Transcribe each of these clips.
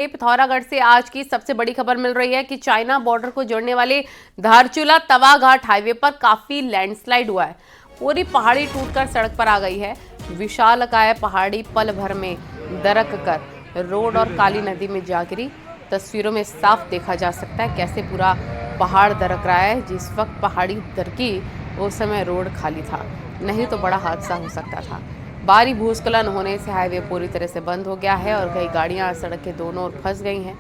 पिथौरागढ़ से आज की सबसे बड़ी खबर मिल रही है कि चाइना बॉर्डर को जोड़ने वाले धारचूला तवाघाट हाईवे पर काफी लैंडस्लाइड हुआ है। पूरी पहाड़ी टूटकर सड़क पर आ गई है। विशालकाय पहाड़ी पल भर में दरक कर रोड और काली नदी में जा गिरी। तस्वीरों में साफ देखा जा सकता है कैसे पूरा पहाड़ दरक रहा है। जिस वक्त पहाड़ी दरकी उस समय रोड खाली था, नहीं तो बड़ा हादसा हो सकता था। भारी भूस्खलन होने से हाईवे पूरी तरह से बंद हो गया है और कई गाड़ियां सड़क के दोनों ओर फंस गई हैं।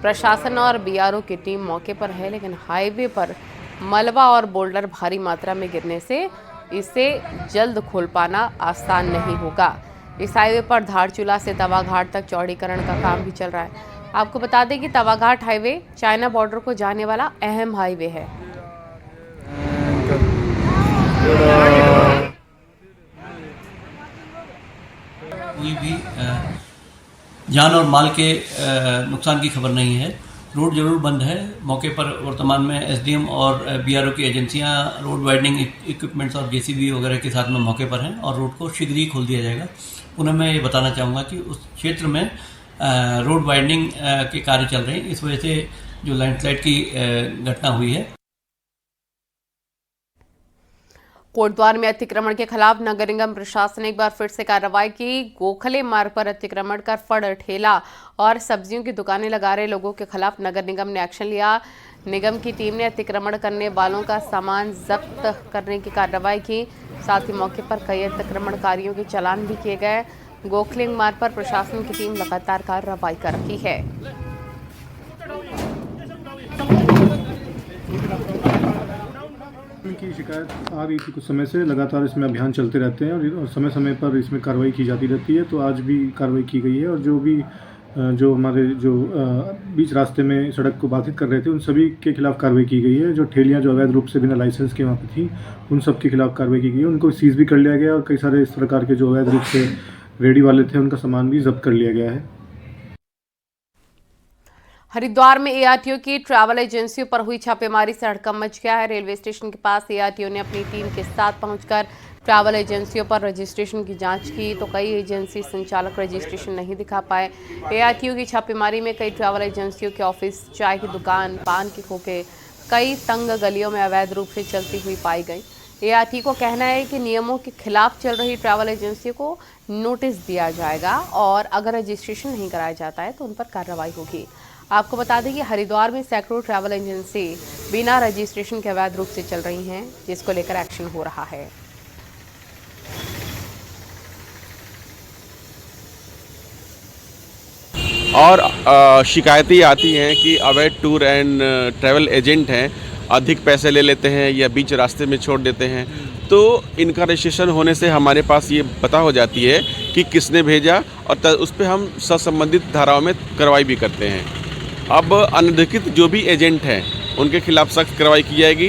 प्रशासन और बीआरओ की टीम मौके पर है, लेकिन हाईवे पर मलबा और बोल्डर भारी मात्रा में गिरने से इसे जल्द खोल पाना आसान नहीं होगा। इस हाईवे पर धारचूला से तवाघाट तक चौड़ीकरण का काम भी चल रहा है। आपको बता दें कि तवाघाट हाईवे चाइना बॉर्डर को जाने वाला अहम हाईवे है। कोई भी जान और माल के नुकसान की खबर नहीं है। रोड जरूर बंद है। मौके पर वर्तमान में एसडीएम और बीआरओ की एजेंसियां रोड वाइडनिंग इक्विपमेंट्स और जेसीबी वगैरह के साथ में मौके पर हैं और रोड को शीघ्र ही खोल दिया जाएगा। पुनः मैं ये बताना चाहूँगा कि उस क्षेत्र में रोड वाइडनिंग के कार्य चल रहे हैं। इस वजह से जो लैंडस्लाइड की घटना हुई है। कोटद्वार में अतिक्रमण के खिलाफ नगर निगम प्रशासन ने एक बार फिर से कार्रवाई की। गोखले मार्ग पर अतिक्रमण कर फड़, ठेला और सब्जियों की दुकानें लगा रहे लोगों के खिलाफ नगर निगम ने एक्शन लिया। निगम की टीम ने अतिक्रमण करने वालों का सामान जब्त करने की कार्रवाई की। साथ ही मौके पर कई अतिक्रमणकारियों के चालान भी किए गए। गोखले मार्ग पर प्रशासन की टीम लगातार कार्रवाई कर रही है। की शिकायत आ रही थी कुछ समय से, लगातार इसमें अभियान चलते रहते हैं और समय समय पर इसमें कार्रवाई की जाती रहती है। तो आज भी कार्रवाई की गई है और जो हमारे बीच रास्ते में सड़क को बाधित कर रहे थे उन सभी के खिलाफ कार्रवाई की गई है। जो ठेलियाँ जो अवैध रूप से बिना लाइसेंस के वहाँ पर थी उन सब के खिलाफ कार्रवाई की गई है। उनको सीज भी कर लिया गया और कई सारे इस प्रकार के जो अवैध रूप से रेडी वाले थे उनका सामान भी जब्त कर लिया गया है। हरिद्वार में एआरटीओ की ट्रैवल एजेंसियों पर हुई छापेमारी से हड़कंप मच गया है। रेलवे स्टेशन के पास एआरटीओ ने अपनी टीम के साथ पहुंचकर ट्रैवल एजेंसियों पर रजिस्ट्रेशन की जांच की, तो कई एजेंसी संचालक रजिस्ट्रेशन नहीं दिखा पाए। एआरटीओ की छापेमारी में कई ट्रैवल एजेंसियों के ऑफिस, चाय की दुकान, पान की खोखे कई तंग गलियों में अवैध रूप से चलती हुई पाई गई। एआरटी को कहना है कि नियमों के खिलाफ चल रही ट्रैवल एजेंसियों को नोटिस दिया जाएगा और अगर रजिस्ट्रेशन नहीं कराया जाता है तो उन पर कार्रवाई होगी। आपको बता दें कि हरिद्वार में सैकड़ों ट्रैवल एजेंसी बिना रजिस्ट्रेशन के अवैध रूप से चल रही हैं, जिसको लेकर एक्शन हो रहा है। और शिकायतें आती हैं कि अवैध टूर एंड ट्रैवल एजेंट हैं, अधिक पैसे ले लेते हैं या बीच रास्ते में छोड़ देते हैं। तो इनका रजिस्ट्रेशन होने से हमारे पास ये पता हो जाती है कि किसने भेजा और उस पर हम संबंधित धाराओं में कार्रवाई भी करते हैं। अब अनधिकृत जो भी एजेंट हैं उनके खिलाफ सख्त कार्रवाई की जाएगी।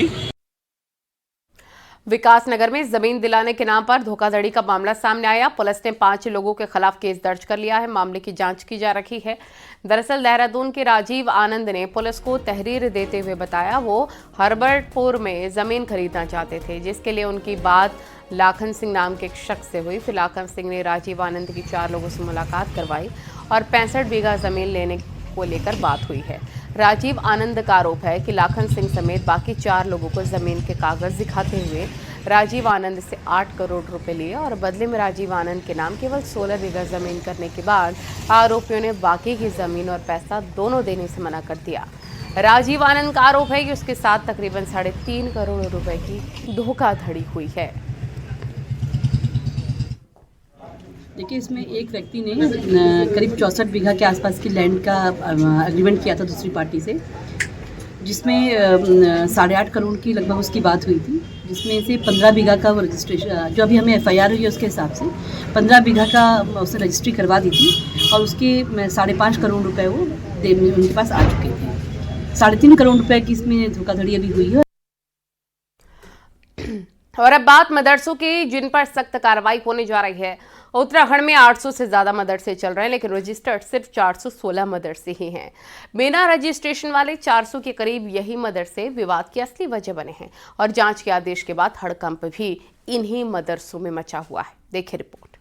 विकास नगर में जमीन दिलाने के नाम पर धोखाधड़ी का मामला सामने आया। पुलिस ने 5 लोगों के खिलाफ केस दर्ज कर लिया है। मामले की जांच की जा रही है। दरअसल देहरादून के राजीव आनंद ने पुलिस को तहरीर देते हुए बताया वो हर्बर्टपुर में जमीन खरीदना चाहते थे, जिसके लिए उनकी बात लाखन सिंह नाम के एक शख्स से हुई। फिर लाखन सिंह ने राजीव आनंद की 4 लोगों से मुलाकात करवाई और 65 बीघा जमीन लेने को लेकर बात हुई है। राजीव आनंद का आरोप है कि लाखन सिंह समेत बाकी 4 लोगों को जमीन के कागज दिखाते हुए राजीव आनंद से 8 करोड़ रुपए लिए और बदले में राजीव आनंद के नाम केवल 16 बीघा जमीन करने के बाद आरोपियों ने बाकी की जमीन और पैसा दोनों देने से मना कर दिया। राजीव आनंद का आरोप है कि उसके साथ तकरीबन 3.5 करोड़ रुपए की धोखाधड़ी हुई है। देखिए, इसमें एक व्यक्ति ने करीब 64 बीघा के आसपास की लैंड का एग्रीमेंट किया था दूसरी पार्टी से, जिसमें 8.5 करोड़ की लगभग उसकी बात हुई थी, जिसमें से 15 बीघा का वो रजिस्ट्रेशन, जो अभी हमें एफआईआर हुई है उसके हिसाब से 15 बीघा का उसने रजिस्ट्री करवा दी थी और उसके 5.5 करोड़ रुपए वो उनके पास आ चुके थे। 3.5 करोड़ रुपए की इसमें धोखाधड़ी अभी हुई है। और अब बात मदरसों की, जिन पर सख्त कार्रवाई होने जा रही है। उत्तराखंड में 800 से ज्यादा मदरसे चल रहे हैं, लेकिन रजिस्टर्ड सिर्फ 416 मदरसे ही हैं। बिना रजिस्ट्रेशन वाले 400 के करीब यही मदरसे विवाद की असली वजह बने हैं और जांच के आदेश के बाद हड़कंप भी इन्हीं मदरसों में मचा हुआ है। देखिए रिपोर्ट।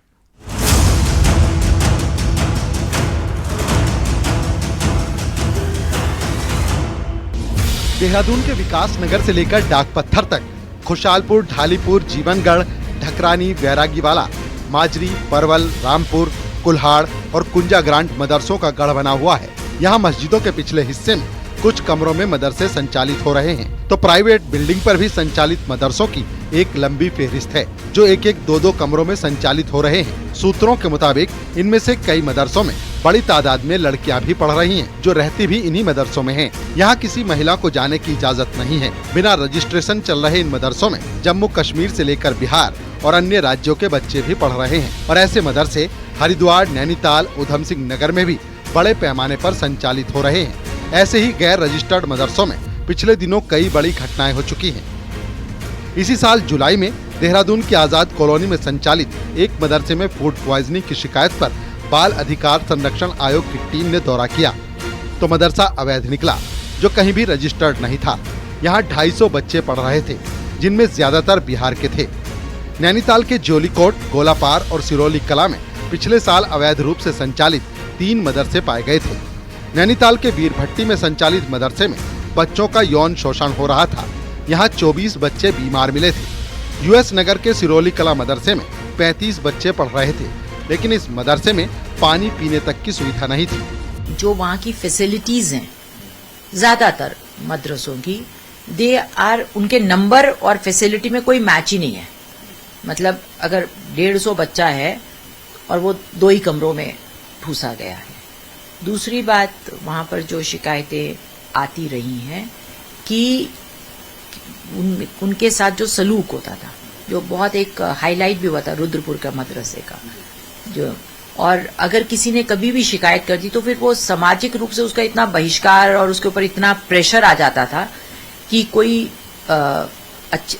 देहरादून के विकास नगर से लेकर डाक पत्थर तक खुशालपुर, ढालीपुर, जीवनगढ़, ढकरानी, वैरागीवाला, माजरी, परवल, रामपुर, कुल्हाड़ और कुंजा ग्रांट मदरसों का गढ़ बना हुआ है। यहाँ मस्जिदों के पिछले हिस्से में कुछ कमरों में मदरसे संचालित हो रहे हैं, तो प्राइवेट बिल्डिंग पर भी संचालित मदरसों की एक लंबी फेहरिस्त है, जो एक एक दो कमरों में संचालित हो रहे हैं। सूत्रों के मुताबिक इनमें से कई मदरसों में बड़ी तादाद में लड़कियां भी पढ़ रही हैं, जो रहती भी इन्हीं मदरसों में हैं। यहाँ किसी महिला को जाने की इजाजत नहीं है। बिना रजिस्ट्रेशन चल रहे इन मदरसों में जम्मू कश्मीर से लेकर बिहार और अन्य राज्यों के बच्चे भी पढ़ रहे हैं और ऐसे मदरसे हरिद्वार, नैनीताल, उधम सिंह नगर में भी बड़े पैमाने पर संचालित हो रहे हैं। ऐसे ही गैर रजिस्टर्ड मदरसों में पिछले दिनों कई बड़ी घटनाएं हो चुकी हैं। इसी साल जुलाई में देहरादून की आजाद कॉलोनी में संचालित एक मदरसे में फूड प्वाइजनिंग की शिकायत पर बाल अधिकार संरक्षण आयोग की टीम ने दौरा किया तो मदरसा अवैध निकला, जो कहीं भी रजिस्टर्ड नहीं था। यहाँ 250 बच्चे पढ़ रहे थे, जिनमें ज्यादातर बिहार के थे। नैनीताल के जोलीकोट, गोलापार और सिरोली कला में पिछले साल अवैध रूप से संचालित 3 मदरसे पाए गए थे। नैनीताल के वीरभट्टी में संचालित मदरसे में बच्चों का यौन शोषण हो रहा था। यहाँ 24 बच्चे बीमार मिले थे। यूएस नगर के सिरोली कला मदरसे में 35 बच्चे पढ़ रहे थे, लेकिन इस मदरसे में पानी पीने तक की सुविधा नहीं थी। जो वहाँ की फैसिलिटीज हैं ज्यादातर मदरसों की, दे आर, उनके नंबर और फैसिलिटी में कोई मैच ही नहीं है। मतलब अगर 150 बच्चा है और वो 2 ही कमरों में ठूसा गया है। दूसरी बात, वहाँ पर जो शिकायतें आती रही हैं कि उनके साथ जो सलूक होता था, जो बहुत एक हाईलाइट भी हुआ था रुद्रपुर का मदरसे का, जो, और अगर किसी ने कभी भी शिकायत कर दी तो फिर वो सामाजिक रूप से उसका इतना बहिष्कार और उसके ऊपर इतना प्रेशर आ जाता था कि कोई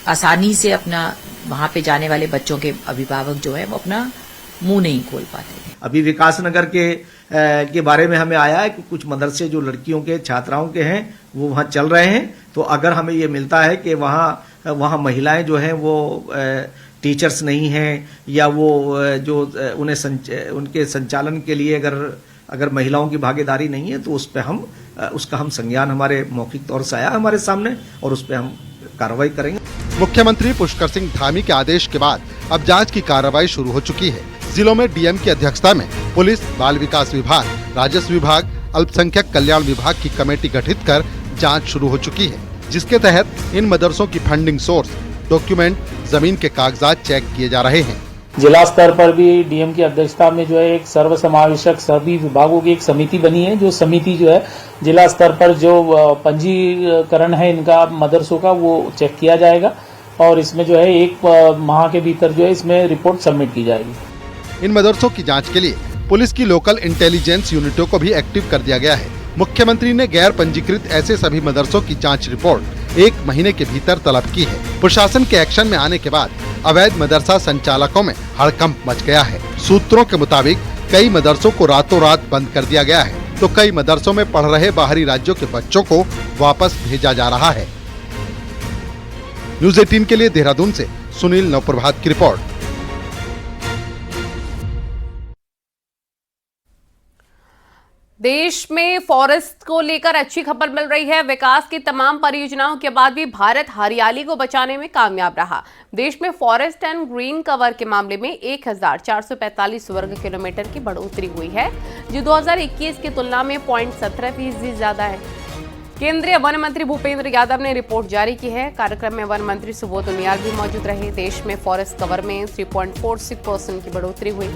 आसानी से अपना वहाँ पे जाने वाले बच्चों के अभिभावक जो है वो अपना मुंह नहीं खोल पाते थे। अभी विकास नगर के बारे में हमें आया है कि कुछ मदरसे जो लड़कियों के, छात्राओं के हैं, वो वहाँ चल रहे हैं। तो अगर हमें ये मिलता है कि वहाँ महिलाएं जो हैं वो टीचर्स नहीं हैं, या वो जो उनके संचालन के लिए अगर महिलाओं की भागीदारी नहीं है, तो उसका हम संज्ञान हमारे मौखिक तौर से आया हमारे सामने और उस पर हम कार्रवाई करेंगे। मुख्यमंत्री पुष्कर सिंह धामी के आदेश के बाद अब जांच की कार्रवाई शुरू हो चुकी है। जिलों में डीएम की अध्यक्षता में पुलिस, बाल विकास विभाग, राजस्व विभाग, अल्पसंख्यक कल्याण विभाग की कमेटी गठित कर जांच शुरू हो चुकी है, जिसके तहत इन मदरसों की फंडिंग सोर्स, डॉक्यूमेंट, जमीन के कागजात चेक किए जा रहे हैं। जिला स्तर पर भी डीएम की अध्यक्षता में जो है एक सर्वसमावेशक सभी विभागों की एक समिति बनी है। जो समिति जो है जिला स्तर पर जो पंजीकरण है इनका मदरसों का, वो चेक किया जाएगा और इसमें जो है 1 माह के भीतर जो है इसमें रिपोर्ट सबमिट की जाएगी। इन मदरसों की जांच के लिए पुलिस की लोकल इंटेलिजेंस यूनिटों को भी एक्टिव कर दिया गया है। मुख्यमंत्री ने गैर पंजीकृत ऐसे सभी मदरसों की जांच रिपोर्ट 1 महीने के भीतर तलब की है। प्रशासन के एक्शन में आने के बाद अवैध मदरसा संचालकों में हड़कंप मच गया है। सूत्रों के मुताबिक कई मदरसों को रातों रात बंद कर दिया गया है, तो कई मदरसों में पढ़ रहे बाहरी राज्यों के बच्चों को वापस भेजा जा रहा है। न्यूज़ 18 के लिए देहरादून से सुनील नवप्रभात की रिपोर्ट। देश में फॉरेस्ट को लेकर अच्छी खबर मिल रही है। विकास की तमाम परियोजनाओं के बाद भी भारत हरियाली को बचाने में कामयाब रहा। देश में फॉरेस्ट एंड ग्रीन कवर के मामले में 1445 वर्ग किलोमीटर की बढ़ोतरी हुई है, जो 2021 की तुलना में 0.17% ज्यादा है। केंद्रीय वन मंत्री भूपेंद्र यादव ने रिपोर्ट जारी की है। कार्यक्रम में वन मंत्री सुबोध उनियाल भी मौजूद रहे। देश में फॉरेस्ट कवर में 3.46% की बढ़ोतरी हुई।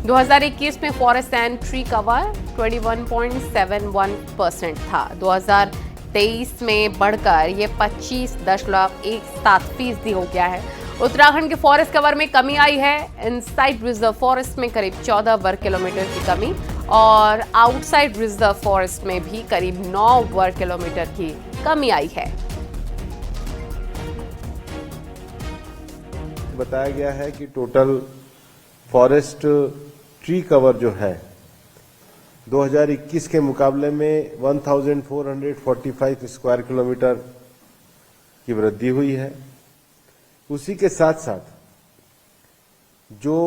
2021 में फॉरेस्ट एंड ट्री कवर 21.71% था। 2023 में बढ़कर ये 25.17% हो गया है। उत्तराखंड के फॉरेस्ट कवर में कमी आई है। इनसाइड रिजर्व फॉरेस्ट में करीब 14 वर्ग किलोमीटर की कमी और आउटसाइड रिजर्व फॉरेस्ट में भी करीब 9 वर्ग किलोमीटर की कमी आई है। बताया गया है कि टोटल फॉरेस्ट ट्री कवर जो है 2021 के मुकाबले में 1445 स्क्वायर किलोमीटर की वृद्धि हुई है। उसी के साथ साथ जो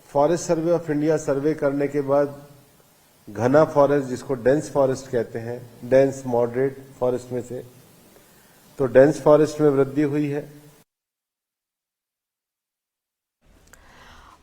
फॉरेस्ट सर्वे ऑफ इंडिया सर्वे करने के बाद घना फॉरेस्ट, जिसको डेंस फॉरेस्ट कहते हैं, डेंस मॉडरेट फॉरेस्ट में से तो डेंस फॉरेस्ट में वृद्धि हुई है।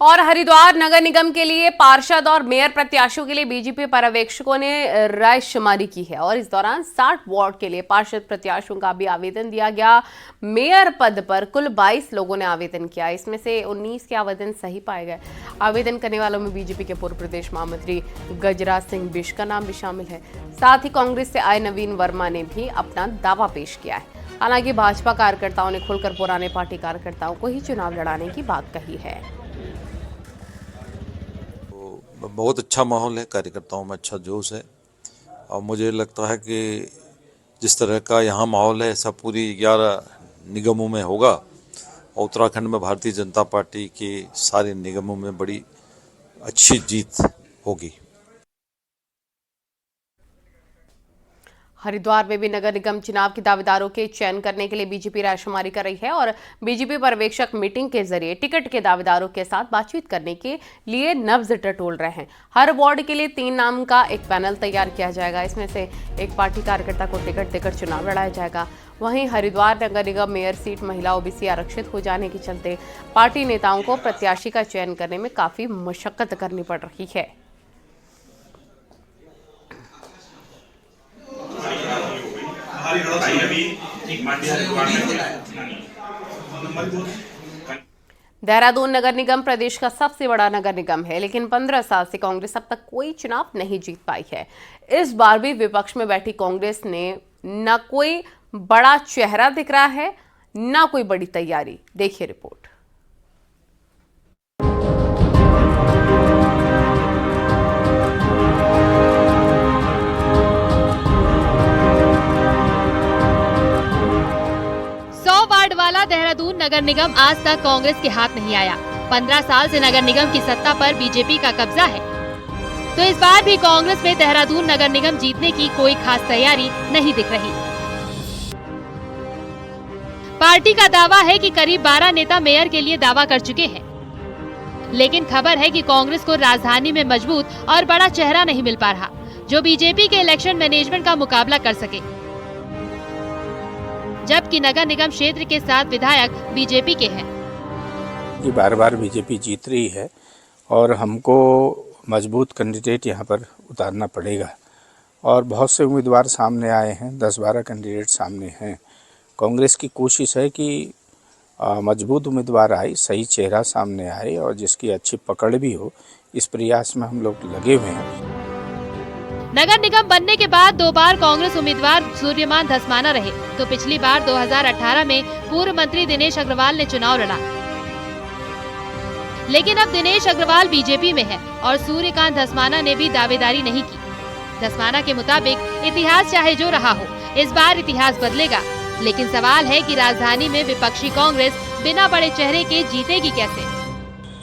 और हरिद्वार नगर निगम के लिए पार्षद और मेयर प्रत्याशियों के लिए बीजेपी पर्यवेक्षकों ने रायशुमारी की है और इस दौरान 60 वार्ड के लिए पार्षद प्रत्याशियों का भी आवेदन दिया गया। मेयर पद पर कुल 22 लोगों ने आवेदन किया, इसमें से 19 के आवेदन सही पाए गए। आवेदन करने वालों में बीजेपी के पूर्व प्रदेश महामंत्री गजराज सिंह बिष्ट का नाम भी शामिल है। साथ ही कांग्रेस से आए नवीन वर्मा ने भी अपना दावा पेश किया है। हालांकि भाजपा कार्यकर्ताओं ने खुलकर पुराने पार्टी कार्यकर्ताओं को ही चुनाव लड़ाने की बात कही है। बहुत अच्छा माहौल है, कार्यकर्ताओं में अच्छा जोश है और मुझे लगता है कि जिस तरह का यहाँ माहौल है ऐसा पूरी 11 निगमों में होगा और उत्तराखंड में भारतीय जनता पार्टी के सारे निगमों में बड़ी अच्छी जीत होगी। हरिद्वार में भी नगर निगम चुनाव के दावेदारों के चयन करने के लिए बीजेपी रायशुमारी कर रही है और बीजेपी पर्यवेक्षक मीटिंग के जरिए टिकट के दावेदारों के साथ बातचीत करने के लिए नब्ज टटोल रहे हैं। हर वार्ड के लिए 3 नाम का एक पैनल तैयार किया जाएगा, इसमें से एक पार्टी कार्यकर्ता को टिकट देकर चुनाव लड़ाया जाएगा। वहीं हरिद्वार नगर निगम मेयर सीट महिला ओबीसी आरक्षित हो जाने के चलते पार्टी नेताओं को प्रत्याशी का चयन करने में काफी मशक्कत करनी पड़ रही है। देहरादून नगर निगम प्रदेश का सबसे बड़ा नगर निगम है, लेकिन 15 साल से कांग्रेस अब तक कोई चुनाव नहीं जीत पाई है। इस बार भी विपक्ष में बैठी कांग्रेस ने न कोई बड़ा चेहरा दिख रहा है, न कोई बड़ी तैयारी। देखिए रिपोर्ट। वाला देहरादून नगर निगम आज तक कांग्रेस के हाथ नहीं आया। 15 साल से नगर निगम की सत्ता पर बीजेपी का कब्जा है, तो इस बार भी कांग्रेस में देहरादून नगर निगम जीतने की कोई खास तैयारी नहीं दिख रही। पार्टी का दावा है कि करीब 12 नेता मेयर के लिए दावा कर चुके हैं, लेकिन खबर है कि कांग्रेस को राजधानी में मजबूत और बड़ा चेहरा नहीं मिल पा रहा जो बीजेपी के इलेक्शन मैनेजमेंट का मुकाबला कर सके, जबकि नगर निगम क्षेत्र के 7 विधायक बीजेपी के हैं। ये बार बार बीजेपी जीत रही है और हमको मजबूत कैंडिडेट यहाँ पर उतारना पड़ेगा और बहुत से उम्मीदवार सामने आए हैं, 10-12 कैंडिडेट सामने हैं। कांग्रेस की कोशिश है कि मजबूत उम्मीदवार आए, सही चेहरा सामने आए और जिसकी अच्छी पकड़ भी हो। इस प्रयास में हम लोग लगे हुए हैं। नगर निगम बनने के बाद 2 बार कांग्रेस उम्मीदवार सूर्यमान धस्माना रहे, तो पिछली बार 2018 में पूर्व मंत्री दिनेश अग्रवाल ने चुनाव लड़ा। लेकिन अब दिनेश अग्रवाल बीजेपी में है और सूर्यकांत धस्माना ने भी दावेदारी नहीं की। धस्माना के मुताबिक इतिहास चाहे जो रहा हो, इस बार इतिहास बदलेगा, लेकिन सवाल है कि राजधानी में विपक्षी कांग्रेस बिना बड़े चेहरे के जीतेगी कैसे।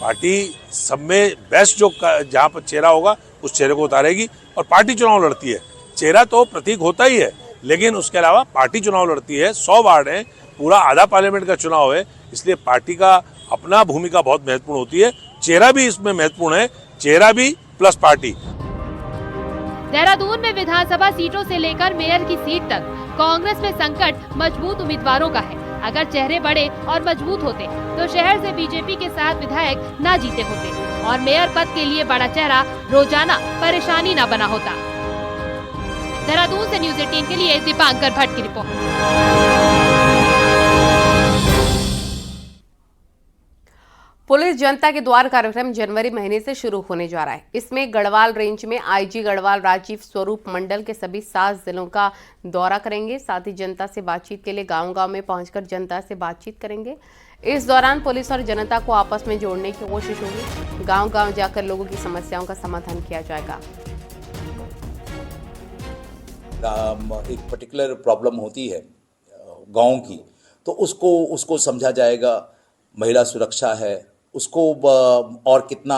पार्टी सब में बेस्ट जो जहाँ पर चेहरा होगा उस चेहरे को उतारेगी और पार्टी चुनाव लड़ती है। चेहरा तो प्रतीक होता ही है, लेकिन उसके अलावा पार्टी चुनाव लड़ती है। 100 वार्ड है, पूरा आधा पार्लियामेंट का चुनाव है, इसलिए पार्टी का अपना भूमिका बहुत महत्वपूर्ण होती है। चेहरा भी इसमें महत्वपूर्ण है, चेहरा भी प्लस पार्टी। देहरादून में विधानसभा सीटों से लेकर मेयर की सीट तक कांग्रेस में संकट मजबूत उम्मीदवारों का है। अगर चेहरे बड़े और मजबूत होते तो शहर से बीजेपी के 7 विधायक न जीते होते और मेयर पद के लिए बड़ा चेहरा रोजाना परेशानी न बना होता। देहरादून से न्यूज़ 18 के लिए दीपांकर भट्ट की रिपोर्ट। पुलिस जनता के द्वार कार्यक्रम जनवरी महीने से शुरू होने जा रहा है। इसमें गढ़वाल रेंज में आईजी गढ़वाल राजीव स्वरूप मंडल के सभी 7 जिलों का दौरा करेंगे। साथ ही जनता से बातचीत के लिए गांव-गांव में पहुंचकर जनता से बातचीत करेंगे। इस दौरान पुलिस और जनता को आपस में जोड़ने की कोशिश होगी। गांव-गांव जाकर लोगों की समस्याओं का समाधान किया जाएगा। एक पर्टिकुलर प्रॉब्लम होती है गाँव की, तो उसको समझा जाएगा। महिला सुरक्षा है, उसको और कितना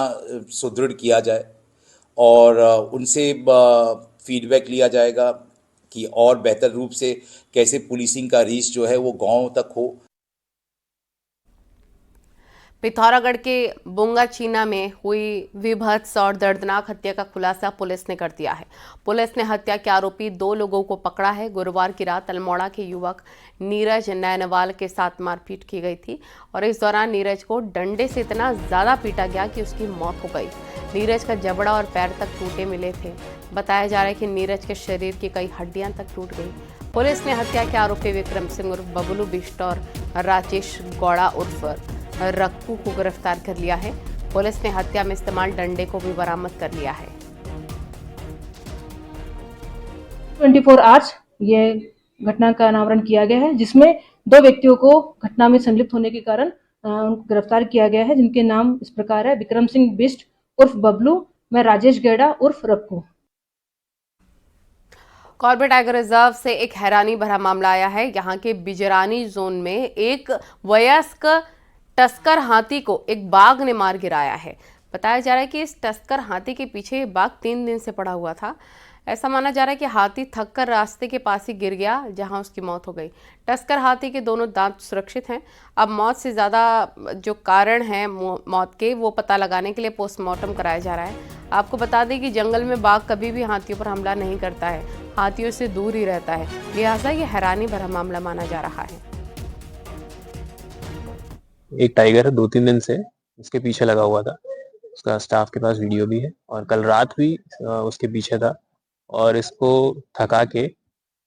सुदृढ़ किया जाए और उनसे फीडबैक लिया जाएगा कि और बेहतर रूप से कैसे पुलिसिंग का रीच जो है वो गांव तक हो। पिथौरागढ़ के बुंगाचीना में हुई विभत्स और दर्दनाक हत्या का खुलासा पुलिस ने कर दिया है। पुलिस ने हत्या के आरोपी 2 लोगों को पकड़ा है। गुरुवार की रात अल्मोड़ा के युवक नीरज नैनवाल के साथ मारपीट की गई थी और इस दौरान नीरज को डंडे से इतना ज्यादा पीटा गया कि उसकी मौत हो गई। नीरज का जबड़ा और पैर तक टूटे मिले थे। बताया जा रहा है कि नीरज के शरीर की कई हड्डियां तक टूट गई। पुलिस ने हत्या के आरोपी विक्रम सिंह उर्फ बबलू बिष्ट और राजेश गौड़ा उर्फ रक्कू को गिरफ्तार कर लिया है। पुलिस ने हत्या में इस्तेमाल डंडे को भी बरामद कर लिया है। 24 आवर्स ये घटना का अनावरण किया गया है, जिसमें 2 व्यक्तियों को घटना में संलिप्त होने के कारण उनको गिरफ्तार किया गया है, जिनके नाम इस प्रकार है: विक्रम सिंह बिष्ट उर्फ बबलू व राजेश गेड़ा उर्फ रक्कू। कॉर्बेट टाइगर रिजर्व से एक हैरानी भरा मामला आया है। यहाँ के बिजरानी जोन में एक वयस्क टस्कर हाथी को एक बाघ ने मार गिराया है। बताया जा रहा है कि इस टस्कर हाथी के पीछे ये बाघ 3 दिन से पड़ा हुआ था। ऐसा माना जा रहा है कि हाथी थककर रास्ते के पास ही गिर गया, जहां उसकी मौत हो गई। टस्कर हाथी के दोनों दांत सुरक्षित हैं। अब मौत से ज़्यादा जो कारण है मौत के, वो पता लगाने के लिए पोस्टमार्टम कराया जा रहा है। आपको बता दें कि जंगल में बाघ कभी भी हाथियों पर हमला नहीं करता है, हाथियों से दूर ही रहता है। लिहाजा ये हैरानी भरा मामला माना जा रहा है। एक टाइगर 2-3 दिन से उसके पीछे लगा हुआ था। उसका स्टाफ के पास वीडियो भी है और कल रात भी उसके पीछे था और इसको थका के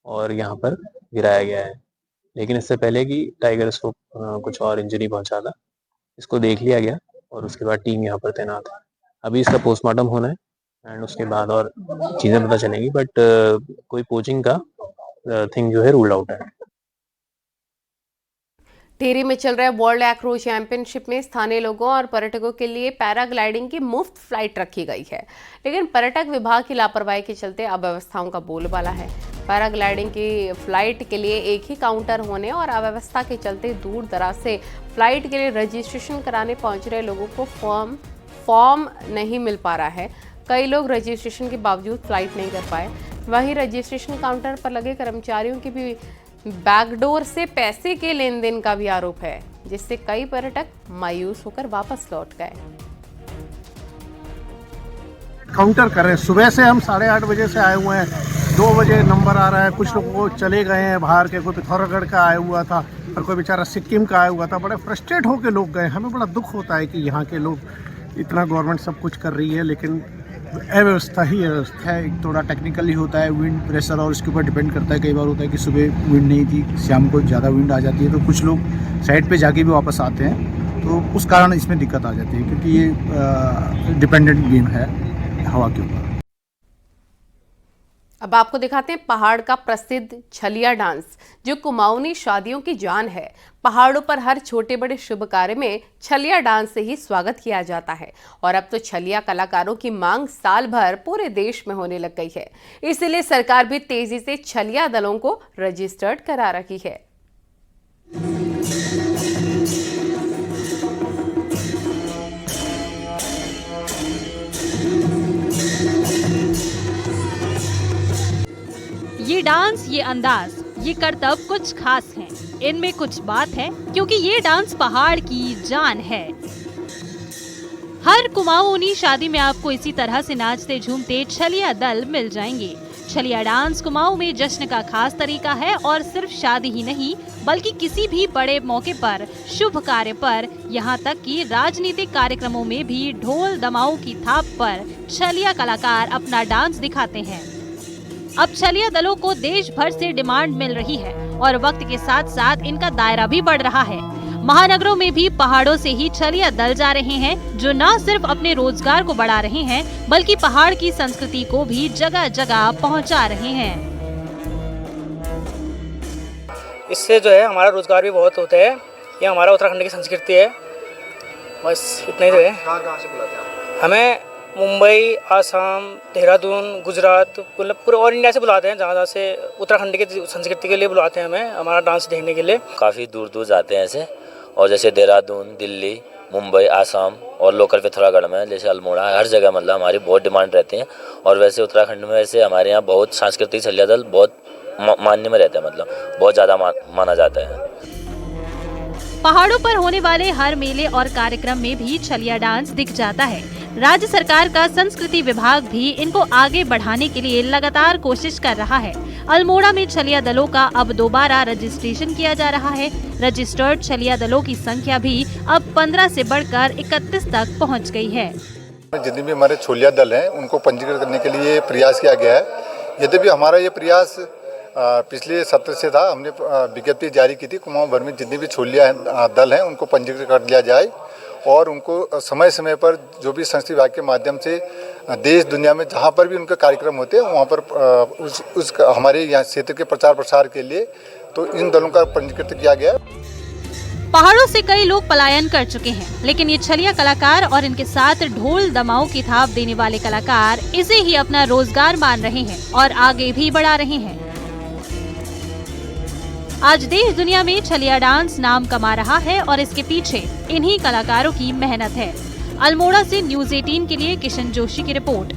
और यहाँ पर गिराया गया है। लेकिन इससे पहले कि टाइगर इसको कुछ और इंजरी पहुंचा था, इसको देख लिया गया और उसके बाद टीम यहाँ पर तैनात है। अभी इसका पोस्टमार्टम होना है एंड उसके बाद और चीज़ें पता चलेंगी, बट कोई पोचिंग का थिंग जो है रूल आउट है। टिहरी में चल रहे वर्ल्ड एक्रो चैंपियनशिप में स्थानीय लोगों और पर्यटकों के लिए पैराग्लाइडिंग की मुफ्त फ्लाइट रखी गई है, लेकिन पर्यटक विभाग की लापरवाही के चलते अव्यवस्थाओं का बोलबाला है। पैराग्लाइडिंग की फ्लाइट के लिए एक ही काउंटर होने और अव्यवस्था के चलते दूर दराज से फ्लाइट के लिए रजिस्ट्रेशन कराने पहुंच रहे लोगों को फॉर्म नहीं मिल पा रहा है। कई लोग रजिस्ट्रेशन के बावजूद फ्लाइट नहीं कर पाए। वहीं रजिस्ट्रेशन काउंटर पर लगे कर्मचारियों की भी बैकडोर से पैसे के लेन देन का भी आरोप है, जिससे कई पर्यटक मायूस होकर वापस लौट गए। काउंटर कर रहे हैं, सुबह से हम 8:30 बजे से आए हुए हैं, 2 बजे नंबर आ रहा है। कुछ लोग वो चले गए हैं बाहर के, कोई पिथौरागढ़ का आया हुआ था और कोई बेचारा सिक्किम का आया हुआ था। बड़े फ्रस्ट्रेट होकर लोग गए। हमें बड़ा दुख होता है कि यहाँ के लोग इतना गवर्नमेंट सब कुछ कर रही है, लेकिन अव्यवस्था ही अव्यवस्था है। थोड़ा टेक्निकली होता है, विंड प्रेशर और इसके ऊपर डिपेंड करता है। कई बार होता है कि सुबह विंड नहीं थी, शाम को ज़्यादा विंड आ जाती है, तो कुछ लोग साइड पे जाके भी वापस आते हैं, तो उस कारण इसमें दिक्कत आ जाती है, क्योंकि ये डिपेंडेंट गेम है हवा के ऊपर। अब आपको दिखाते हैं पहाड़ का प्रसिद्ध छलिया डांस, जो कुमाऊनी शादियों की जान है। पहाड़ों पर हर छोटे बड़े शुभ कार्य में छलिया डांस से ही स्वागत किया जाता है और अब तो छलिया कलाकारों की मांग साल भर पूरे देश में होने लग गई है। इसीलिए सरकार भी तेजी से छलिया दलों को रजिस्टर्ड करा रही है। ये डांस, ये अंदाज, ये करतब कुछ खास हैं। इनमें कुछ बात है, क्योंकि ये डांस पहाड़ की जान है। हर कुमाऊनी शादी में आपको इसी तरह से नाचते झूमते छलिया दल मिल जाएंगे। छलिया डांस कुमाऊं में जश्न का खास तरीका है और सिर्फ शादी ही नहीं, बल्कि किसी भी बड़े मौके पर, शुभ कार्य पर, यहाँ तक कि राजनीतिक कार्यक्रमों में भी ढोल दमाऊ की थाप पर छलिया कलाकार अपना डांस दिखाते हैं। अब छलिया दलों को देश भर से डिमांड मिल रही है और वक्त के साथ साथ इनका दायरा भी बढ़ रहा है। महानगरों में भी पहाड़ों से ही छलिया दल जा रहे हैं, जो न सिर्फ अपने रोजगार को बढ़ा रहे हैं, बल्कि पहाड़ की संस्कृति को भी जगह जगह पहुंचा रहे हैं। इससे जो है हमारा रोजगार भी बहुत होता है। ये हमारा उत्तराखंड की संस्कृति है। बस इतना ही है। कहाँ से बुलाते हैं? हमें मुंबई, आसाम, देहरादून, गुजरात, मतलब पूरे ऑल इंडिया से बुलाते हैं। जहाँ से उत्तराखंड की संस्कृति के लिए बुलाते हैं हमें, हमारा डांस देखने के लिए। काफ़ी दूर दूर जाते हैं ऐसे, और जैसे देहरादून, दिल्ली, मुंबई, आसाम और लोकल पिथौरागढ़ में, जैसे अल्मोड़ा, हर जगह मतलब हमारी बहुत डिमांड रहती है। और वैसे उत्तराखंड में वैसे हमारे यहाँ बहुत सांस्कृतिक छलिया दल बहुत मान्य में रहते हैं, मतलब बहुत ज़्यादा माना जाता है। पहाड़ों पर होने वाले हर मेले और कार्यक्रम में भी छलिया डांस दिख जाता है। राज्य सरकार का संस्कृति विभाग भी इनको आगे बढ़ाने के लिए लगातार कोशिश कर रहा है। अल्मोड़ा में छलिया दलों का अब दोबारा रजिस्ट्रेशन किया जा रहा है। रजिस्टर्ड छलिया दलों की संख्या भी अब 15 से बढ़कर 31 तक पहुंच गई है। जितने भी हमारे छोलिया दल हैं उनको पंजीकृत करने के लिए प्रयास किया गया है। यद्यपि हमारा ये प्रयास पिछले सत्र से था। हमने विज्ञप्ति जारी की थी कुमाऊं भर में जितने भी छोलिया दल हैं उनको पंजीकृत कर लिया जाए और उनको समय समय पर जो भी संस्कृति विभाग के माध्यम से देश दुनिया में जहाँ पर भी उनके कार्यक्रम होते हैं वहाँ पर हमारे यहाँ क्षेत्र के प्रचार प्रसार के लिए तो इन दलों का पंजीकृत किया गया है। पहाड़ों से कई लोग पलायन कर चुके हैं, लेकिन ये छलिया कलाकार और इनके साथ ढोल दमाऊ की थाप देने वाले कलाकार इसे ही अपना रोजगार मान रहे हैं और आगे भी बढ़ा रहे हैं। आज देश दुनिया में छलिया डांस नाम कमा रहा है और इसके पीछे इन्हीं कलाकारों की मेहनत है। अल्मोड़ा से न्यूज़ 18 के लिए किशन जोशी की रिपोर्ट।